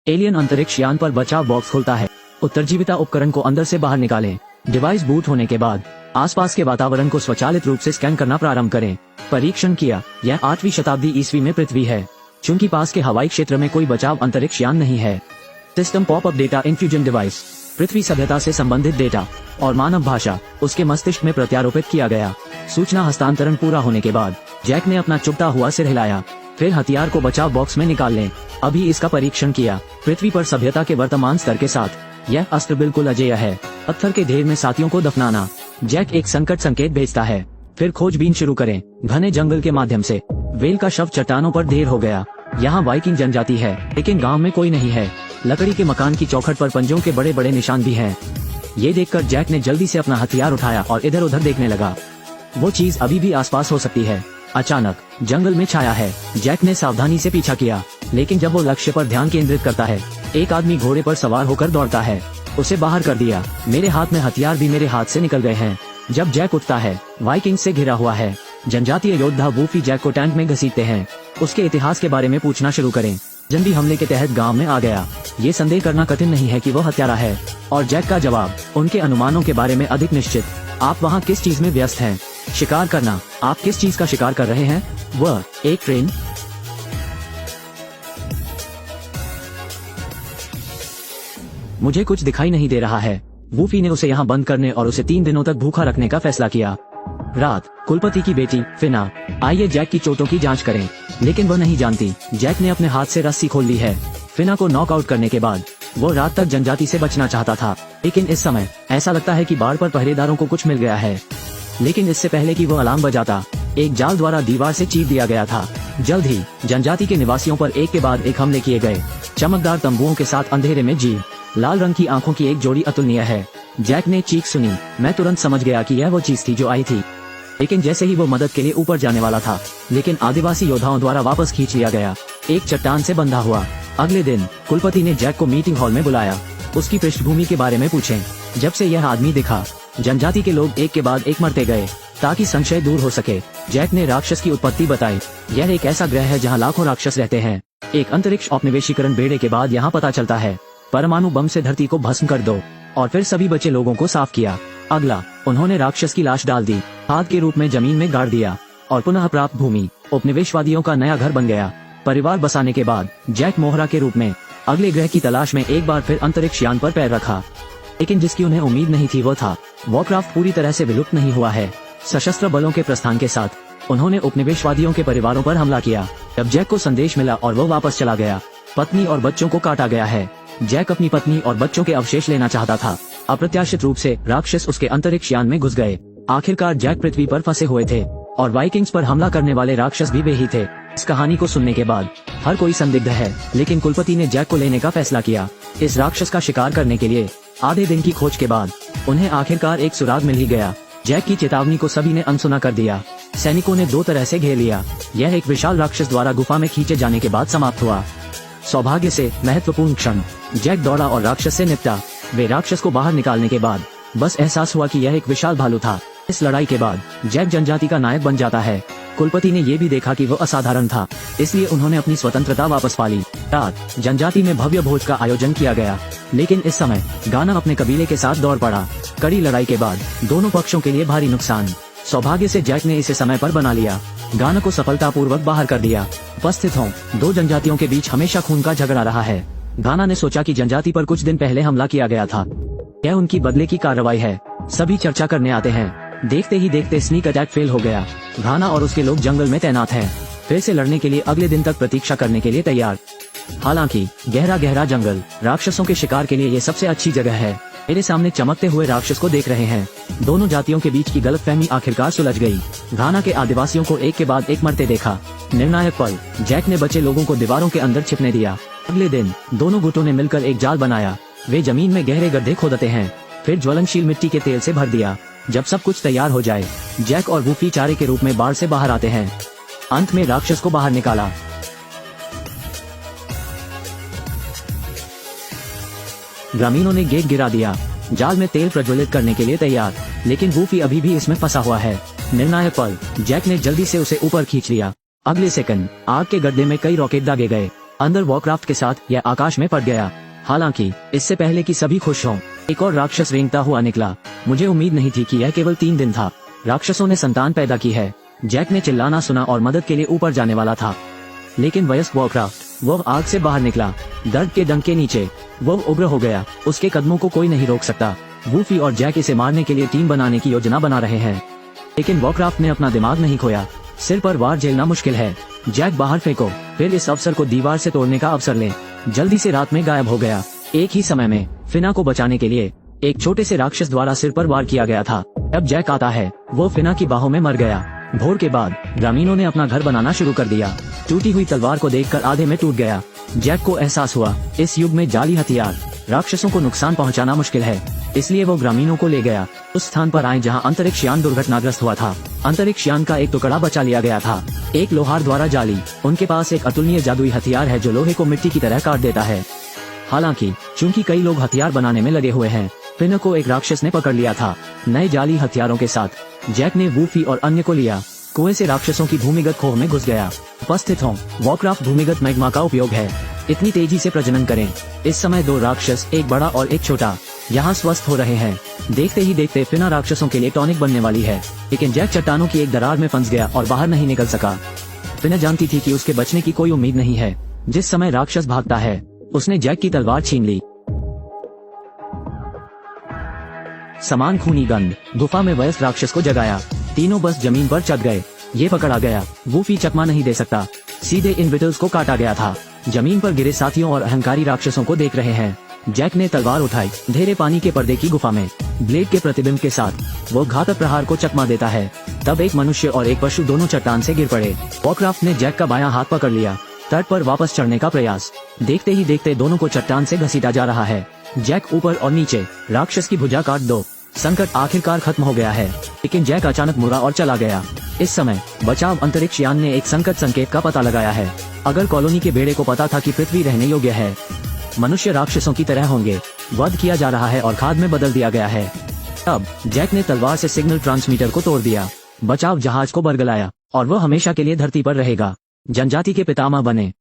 Alien अंतरिक्ष यान पर बचाव बॉक्स खुलता है। उत्तरजीविता उपकरण को अंदर से बाहर निकालें। डिवाइस बूट होने के बाद आसपास के वातावरण को स्वचालित रूप से स्कैन करना प्रारंभ करें। परीक्षण किया, यह 8वीं शताब्दी ईस्वी में पृथ्वी है। चूंकि पास के हवाई क्षेत्र में कोई बचाव अंतरिक्ष यान नहीं है। System popup data infusion device, पृथ्वी सभ्यता से संबंधित डेटा और मानव भाषा उसके मस्तिष्क में प्रत्यारोपित किया गया। सूचना हस्तांतरण पूरा होने के बाद जैक ने अपना चुभता हुआ सिर हिलाया। फिर हथियार को बचाव बॉक्स में निकाल लें। अभी इसका परीक्षण किया। पृथ्वी पर सभ्यता के वर्तमान स्तर के साथ यह अस्त्र बिल्कुल अजेय है। पत्थर के ढेर में साथियों को दफनाना। जैक एक संकट संकेत भेजता है। फिर खोजबीन शुरू करें। घने जंगल के माध्यम से वेल का शव चट्टानों पर ढेर हो गया। यहाँ वाइकिंग जनजाति है, लेकिन गांव में कोई नहीं है। लकड़ी के मकान की चौखट पर पंजों के बड़े बड़े निशान भी हैं। ये देखकर जैक ने जल्दी से अपना हथियार उठाया और इधर उधर देखने लगा। वो चीज अभी भी आसपास हो सकती है। अचानक जंगल में छाया है। जैक ने सावधानी से पीछा किया, लेकिन जब वो लक्ष्य पर ध्यान केंद्रित करता है, एक आदमी घोड़े पर सवार होकर दौड़ता है। उसे बाहर कर दिया। मेरे हाथ में हथियार भी मेरे हाथ से निकल गए हैं। जब जैक उठता है, वाइकिंग से घिरा हुआ है। जनजातीय योद्धा वूफी जैक को टैंक में घसीटते हैं। उसके इतिहास के बारे में पूछना शुरू करें। जंगी हमले के तहत गांव में आ गया। ये संदेह करना कठिन नहीं है कि वो हत्यारा है। और जैक का जवाब उनके अनुमानों के बारे में अधिक निश्चित। आप वहाँ किस चीज में व्यस्त हैं? शिकार करना। आप किस चीज का शिकार कर रहे हैं? वह एक ट्रेन। मुझे कुछ दिखाई नहीं दे रहा है। वूफी ने उसे यहाँ बंद करने और उसे 3 दिनों तक भूखा रखने का फैसला किया। रात, कुलपति की बेटी फिना, आइए जैक की चोटों की जांच करें। लेकिन वह नहीं जानती जैक ने अपने हाथ से रस्सी खोल ली है। फिना को नॉकआउट करने के बाद वो रात तक जनजाति से बचना चाहता था, लेकिन इस समय ऐसा लगता है कि बाड़ पर पहरेदारों को कुछ मिल गया है। लेकिन इससे पहले कि वो अलार्म बजाता, एक जाल द्वारा दीवार से चीर दिया गया था। जल्द ही जनजाति के निवासियों पर एक के बाद एक हमले किए गए। चमकदार तंबुओं के साथ अंधेरे में जीव, लाल रंग की आंखों की एक जोड़ी अतुलनीय है। जैक ने चीख सुनी। मैं तुरंत समझ गया कि यह वो चीज थी जो आई थी। लेकिन जैसे ही वो मदद के लिए ऊपर जाने वाला था, लेकिन आदिवासी योद्धाओं द्वारा वापस खींच लिया गया। एक चट्टान से बंधा हुआ। अगले दिन कुलपति ने जैक को मीटिंग हॉल में बुलाया। उसकी पृष्ठभूमि के बारे में पूछें। जब से यह आदमी दिखा, जनजाति के लोग एक के बाद एक मरते गए, ताकि संशय दूर हो सके। जैक ने राक्षस की उत्पत्ति बताई। यह एक ऐसा ग्रह है जहाँ लाखों राक्षस रहते हैं। एक अंतरिक्ष औपनिवेशीकरण बेड़े के बाद यहाँ पता चलता है। परमाणु बम से धरती को भस्म कर दो, और फिर सभी बचे लोगों को साफ किया। अगला, उन्होंने राक्षस की लाश डाल दी, खाद के रूप में जमीन में गाड़ दिया, और पुनः प्राप्त भूमि उपनिवेशवादियों का नया घर बन गया। परिवार बसाने के बाद जैक मोहरा के रूप में अगले ग्रह की तलाश में एक बार फिर अंतरिक्ष यान पर पैर रखा। लेकिन जिसकी उन्हें उम्मीद नहीं थी वो था, वॉरक्राफ्ट पूरी तरह से विलुप्त नहीं हुआ है। सशस्त्र बलों के प्रस्थान के साथ उन्होंने उपनिवेशवादियों के परिवारों पर हमला किया। जब जैक को संदेश मिला और वो वापस चला गया, पत्नी और बच्चों को काटा गया है। जैक अपनी पत्नी और बच्चों के अवशेष लेना चाहता था। अप्रत्याशित रूप से राक्षस उसके अंतरिक्ष यान में घुस गए। आखिरकार जैक पृथ्वी पर फंसे हुए थे, और वाइकिंग्स पर हमला करने वाले राक्षस भी वे ही थे। इस कहानी को सुनने के बाद हर कोई संदिग्ध है, लेकिन कुलपति ने जैक को लेने का फैसला किया। इस राक्षस का शिकार करने के लिए आधे दिन की खोज के बाद उन्हें आखिरकार एक सुराग मिल ही गया। जैक की चेतावनी को सभी ने अनसुना कर दिया। सैनिकों ने 2 तरह से घेर लिया। यह एक विशाल राक्षस द्वारा गुफा में खींचे जाने के बाद समाप्त हुआ। सौभाग्य से महत्वपूर्ण क्षण, जैक दौड़ा और राक्षस से निपटा। वे राक्षस को बाहर निकालने के बाद बस एहसास हुआ कि यह एक विशाल भालू था। इस लड़ाई के बाद जैक जनजाति का नायक बन जाता है। कुलपति ने ये भी देखा कि वो असाधारण था, इसलिए उन्होंने अपनी स्वतंत्रता वापस पा ली। रात, जनजाति में भव्य भोज का आयोजन किया गया, लेकिन इस समय गाना अपने कबीले के साथ दौड़ पड़ा। कड़ी लड़ाई के बाद दोनों पक्षों के लिए भारी नुकसान। सौभाग्य से जैक ने इसे समय पर बना लिया। गाना को सफलतापूर्वक बाहर कर दिया। उपस्थित हों, 2 जनजातियों के बीच हमेशा खून का झगड़ा रहा है। गाना ने सोचा कि जनजाति पर कुछ दिन पहले हमला किया गया था। यह उनकी बदले की कार्रवाई है। सभी चर्चा करने आते हैं। देखते ही देखते स्नीक अटैक फेल हो गया। गाना और उसके लोग जंगल में तैनात हैं, फिर से लड़ने के लिए अगले दिन तक प्रतीक्षा करने के लिए तैयार। हालांकि गहरा गहरा जंगल राक्षसों के शिकार के लिए ये सबसे अच्छी जगह है। मेरे सामने चमकते हुए राक्षस को देख रहे हैं। दोनों जातियों के बीच की गलतफहमी आखिरकार सुलझ गई। घाना के आदिवासियों को एक के बाद एक मरते देखा। निर्णायक पल, जैक ने बचे लोगों को दीवारों के अंदर छिपने दिया। अगले दिन दोनों गुटों ने मिलकर एक जाल बनाया। वे जमीन में गहरे गड्ढे खोदते हैं, फिर ज्वलनशील मिट्टी के तेल से भर दिया। जब सब कुछ तैयार हो जाए, जैक और वूफी चारे के रूप में बाढ़ से बाहर आते हैं। अंत में राक्षस को बाहर निकाला। ग्रामीणों ने गेट गिरा दिया। जाल में तेल प्रज्वलित करने के लिए तैयार, लेकिन वूफी अभी भी इसमें फंसा हुआ है। निर्णायक पल, जैक ने जल्दी से उसे ऊपर खींच लिया। अगले सेकंड आग के गड्ढे में कई रॉकेट दागे गए। अंदर वॉरक्राफ्ट के साथ यह आकाश में पड़ गया। हालांकि इससे पहले कि सभी खुश हों, एक और राक्षस रेंगता हुआ निकला। मुझे उम्मीद नहीं थी कि यह केवल 3 दिन था। राक्षसों ने संतान पैदा की है। जैक ने चिल्लाना सुना और मदद के लिए ऊपर जाने वाला था, लेकिन वयस्क वॉरक्राफ्ट वह आग से बाहर निकला। दर्द के डंक के नीचे वह उग्र हो गया। उसके कदमों को कोई नहीं रोक सकता। वूफी और जैक इसे मारने के लिए टीम बनाने की योजना बना रहे हैं, लेकिन वॉरक्राफ्ट ने अपना दिमाग नहीं खोया। सिर पर वार झेलना मुश्किल है। जैक बाहर फेंको, फिर इस अवसर को दीवार से तोड़ने का अवसर ले। जल्दी से रात में गायब हो गया। एक ही समय में फिना को बचाने के लिए एक छोटे से राक्षस द्वारा सिर पर वार किया गया था। अब जैक आता है, वो फिना की बाहों में मर गया। भोर के बाद ग्रामीणों ने अपना घर बनाना शुरू कर दिया। टूटी हुई तलवार को देखकर आधे में टूट गया। जैक को एहसास हुआ इस युग में जाली हथियार राक्षसों को नुकसान पहुंचाना मुश्किल है, इसलिए वो ग्रामीणों को ले गया उस स्थान पर आए जहां अंतरिक्ष यान दुर्घटनाग्रस्त हुआ था। अंतरिक्ष यान का एक टुकड़ा बचा लिया गया था, एक लोहार द्वारा जाली। उनके पास एक अतुलनीय जादुई हथियार है जो लोहे को मिट्टी की तरह काट देता है। हालांकि चूंकि कई लोग हथियार बनाने में लगे हुए हैं, फिना को एक राक्षस ने पकड़ लिया था। नए जाली हथियारों के साथ जैक ने वूफी और अन्य को लिया। कुएं से राक्षसों की भूमिगत खोह में घुस गया। उपस्थित हों, वॉरक्राफ्ट भूमिगत मैग्मा का उपयोग है। इतनी तेजी से प्रजनन करें। इस समय 2 राक्षस, एक बड़ा और एक छोटा, यहाँ स्वस्थ हो रहे हैं। देखते ही देखते फिना राक्षसों के लिए टॉनिक बनने वाली है, लेकिन जैक चट्टानों की एक दरार में फंस गया और बाहर नहीं निकल सका। फिना जानती थी कि उसके बचने की कोई उम्मीद नहीं है। जिस समय राक्षस भागता है, उसने जैक की तलवार छीन ली। समान खूनी गंध गुफा में वयस्क राक्षस को जगाया। तीनों बस जमीन पर चढ़ गए। ये पकड़ा गया। वूफी चकमा नहीं दे सकता, सीधे इन विटल्स को काटा गया था। जमीन पर गिरे साथियों और अहंकारी राक्षसों को देख रहे हैं। जैक ने तलवार उठाई। अंधेरे पानी के पर्दे की गुफा में ब्लेड के प्रतिबिंब के साथ वो घातक प्रहार को चकमा देता है। तब एक मनुष्य और एक पशु दोनों चट्टान से गिर पड़े। वॉरक्राफ्ट ने जैक का बायां हाथ पकड़ लिया। तट पर वापस चढ़ने का प्रयास। देखते ही देखते दोनों को चट्टान से घसीटा जा रहा है। जैक ऊपर और नीचे। राक्षस की भुजा काट दो। संकट आखिरकार खत्म हो गया है, लेकिन जैक अचानक मुड़ा और चला गया। इस समय बचाव अंतरिक्ष यान ने एक संकट संकेत का पता लगाया है। अगर कॉलोनी के बेड़े को पता था कि पृथ्वी रहने योग्य है, मनुष्य राक्षसों की तरह होंगे। वध किया जा रहा है और खाद में बदल दिया गया है। अब जैक ने तलवार से सिग्नल ट्रांसमीटर को तोड़ दिया। बचाव जहाज को बरगलाया और वह हमेशा के लिए धरती पर रहेगा। जनजाति के पितामह बने।